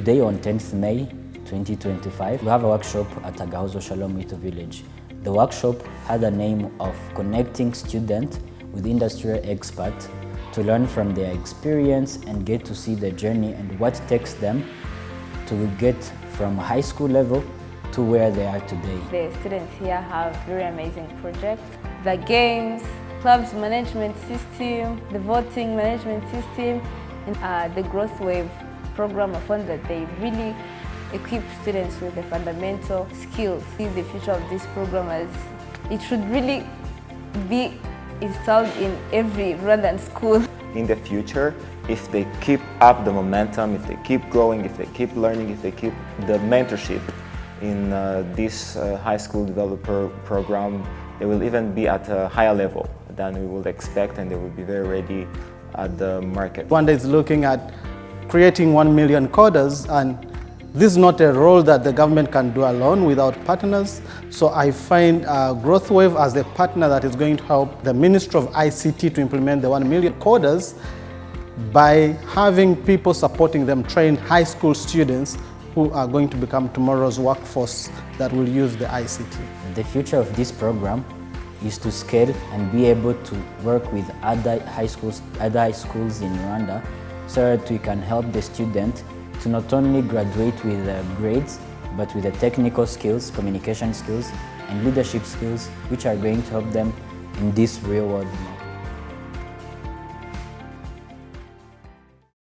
today on 10th May 2025, we have a workshop at Agahozo Shalom Youth Village. The workshop had a name of connecting students with industrial experts to learn from their experience and get to see the journey and what takes them to get from high school level to where they are today. The students here have very amazing projects. The games, clubs management system, the voting management system, and the Growthwave program. I found that they really equip students with the fundamental skills. See the future of this program as it should really be installed in every Rwandan school. In the future, if they keep up the momentum, if they keep growing, if they keep learning, if they keep the mentorship in this high school developer program, they will even be at a higher level than we would expect, and they will be very ready at the market. Rwanda is looking at creating 1 million coders, and this is not a role that the government can do alone without partners. So I find Growthwave as the partner that is going to help the Ministry of ICT to implement the 1 million coders by having people supporting them train high school students who are going to become tomorrow's workforce that will use the ICT. The future of this program is to scale and be able to work with other high schools in Rwanda so that we can help the student to not only graduate with grades, but with the technical skills, communication skills, and leadership skills, which are going to help them in this real world.